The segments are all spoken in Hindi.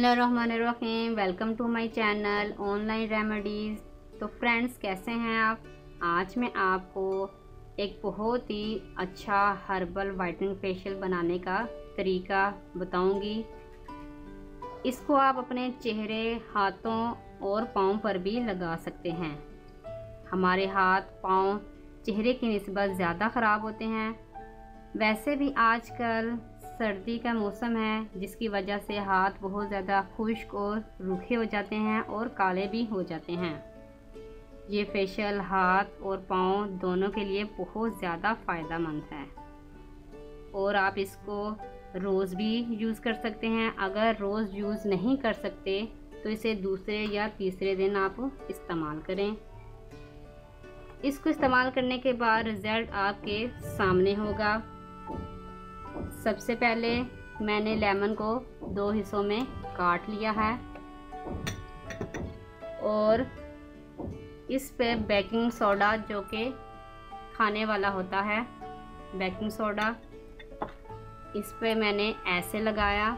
बिस्मिल्लाहिर्रहमानिर्रहीम। Welcome to my channel online remedies. तो फ्रेंड्स, कैसे हैं आप? आज मैं आपको एक बहुत ही अच्छा हर्बल वाइटनिंग फेशियल बनाने का तरीका बताऊंगी। इसको आप अपने चेहरे, हाथों और पाँव पर भी लगा सकते हैं। हमारे हाथ पाँव चेहरे की निस्बत ज़्यादा ख़राब होते हैं। वैसे भी आजकल सर्दी का मौसम है, जिसकी वजह से हाथ बहुत ज़्यादा खुश्क और रूखे हो जाते हैं और काले भी हो जाते हैं। ये फेशियल हाथ और पाँव दोनों के लिए बहुत ज़्यादा फ़ायदेमंद है और आप इसको रोज़ भी यूज़ कर सकते हैं। अगर रोज़ यूज़ नहीं कर सकते तो इसे दूसरे या तीसरे दिन आप इस्तेमाल करें। इसको इस्तेमाल करने के बाद रिज़ल्ट आपके सामने होगा। सबसे पहले मैंने लेमन को 2 हिस्सों में काट लिया है और इस पे बेकिंग सोडा, जो कि खाने वाला होता है, बेकिंग सोडा, इस पे मैंने ऐसे लगाया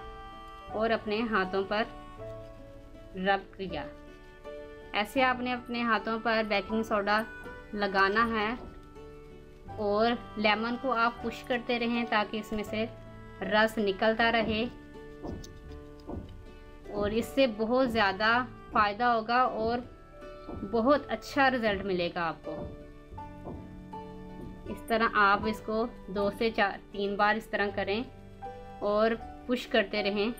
और अपने हाथों पर रब किया। ऐसे आपने अपने हाथों पर बेकिंग सोडा लगाना है और लेमन को आप पुश करते रहें ताकि इसमें से रस निकलता रहे और इससे बहुत ज़्यादा फ़ायदा होगा और बहुत अच्छा रिज़ल्ट मिलेगा आपको। इस तरह आप इसको 2 से 3 बार इस तरह करें और पुश करते रहें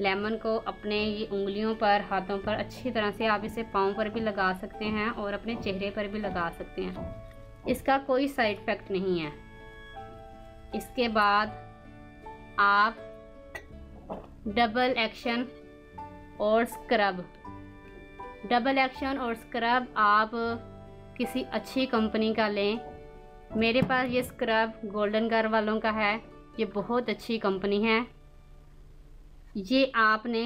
लेमन को अपने ये उंगलियों पर, हाथों पर अच्छी तरह से। आप इसे पाँव पर भी लगा सकते हैं और अपने चेहरे पर भी लगा सकते हैं। इसका कोई साइड इफ़ेक्ट नहीं है। इसके बाद आप डबल एक्शन और स्क्रब आप किसी अच्छी कंपनी का लें। मेरे पास ये स्क्रब गोल्डन गार वालों का है। ये बहुत अच्छी कंपनी है। ये आपने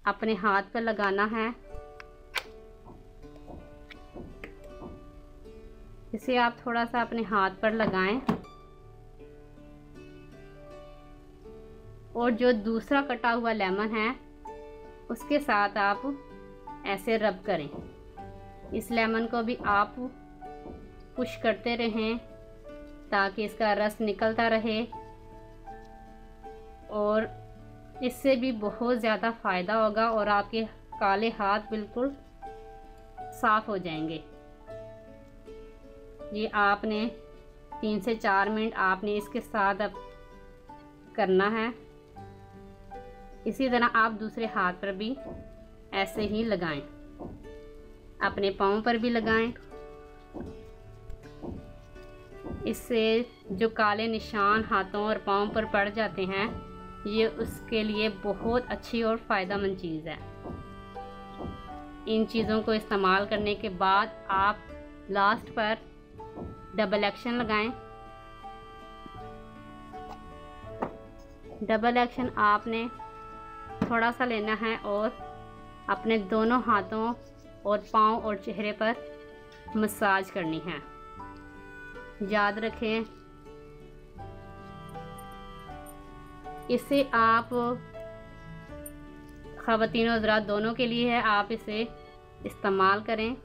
अपने हाथ पर लगाना है। इसे आप थोड़ा सा अपने हाथ पर लगाएं और जो दूसरा कटा हुआ लेमन है उसके साथ आप ऐसे रब करें। इस लेमन को भी आप पुश करते रहें ताकि इसका रस निकलता रहे और इससे भी बहुत ज़्यादा फ़ायदा होगा और आपके काले हाथ बिल्कुल साफ़ हो जाएंगे। ये आपने 3 से 4 मिनट आपने इसके साथ अब करना है। इसी तरह आप दूसरे हाथ पर भी ऐसे ही लगाएं, अपने पाँव पर भी लगाएं। इससे जो काले निशान हाथों और पाँव पर पड़ जाते हैं, ये उसके लिए बहुत अच्छी और फ़ायदेमंद चीज़ है। इन चीज़ों को इस्तेमाल करने के बाद आप लास्ट पर डबल एक्शन लगाएं। डबल एक्शन आपने थोड़ा सा लेना है और अपने दोनों हाथों और पाँव और चेहरे पर मसाज करनी है। याद रखें, इसे आप ख़वातीन और हज़रात दोनों के लिए है। आप इसे इस्तेमाल करें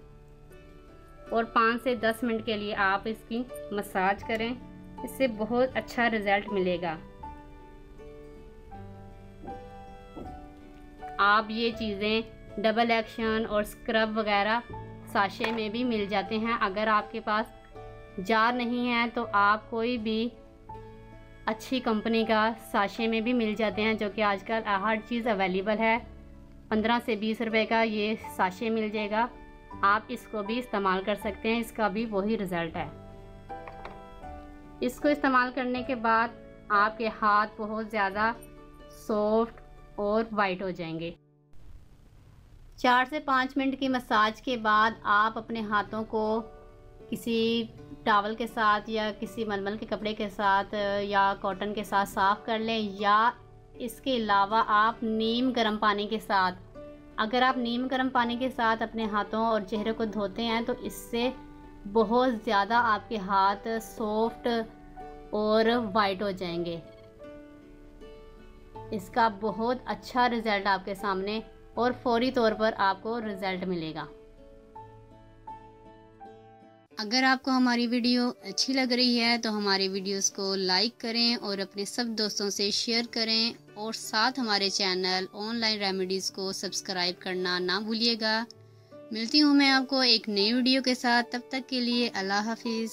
और 5 से 10 मिनट के लिए आप इसकी मसाज करें। इससे बहुत अच्छा रिज़ल्ट मिलेगा। आप ये चीज़ें डबल एक्शन और स्क्रब वगैरह साशे में भी मिल जाते हैं। अगर आपके पास जार नहीं है तो आप कोई भी अच्छी कंपनी का साशे में भी मिल जाते हैं, जो कि आजकल हर चीज़ अवेलेबल है। 15 से 20 रुपए का ये साशे मिल जाएगा। आप इसको भी इस्तेमाल कर सकते हैं। इसका भी वही रिज़ल्ट है। इसको इस्तेमाल करने के बाद आपके हाथ बहुत ज़्यादा सॉफ्ट और वाइट हो जाएंगे। 4 से 5 मिनट की मसाज के बाद आप अपने हाथों को किसी टॉवल के साथ या किसी मलमल के कपड़े के साथ या कॉटन के साथ साफ़ कर लें, या इसके अलावा आप नीम गर्म पानी के साथ, अगर आप नीम गर्म पानी के साथ अपने हाथों और चेहरे को धोते हैं तो इससे बहुत ज़्यादा आपके हाथ सॉफ्ट और वाइट हो जाएंगे। इसका बहुत अच्छा रिज़ल्ट आपके सामने और फौरी तौर पर आपको रिज़ल्ट मिलेगा। अगर आपको हमारी वीडियो अच्छी लग रही है तो हमारे वीडियोस को लाइक करें और अपने सब दोस्तों से शेयर करें और साथ हमारे चैनल ऑनलाइन रेमेडीज़ को सब्सक्राइब करना ना भूलिएगा। मिलती हूँ मैं आपको एक नई वीडियो के साथ, तब तक के लिए अल्लाह हाफिज़।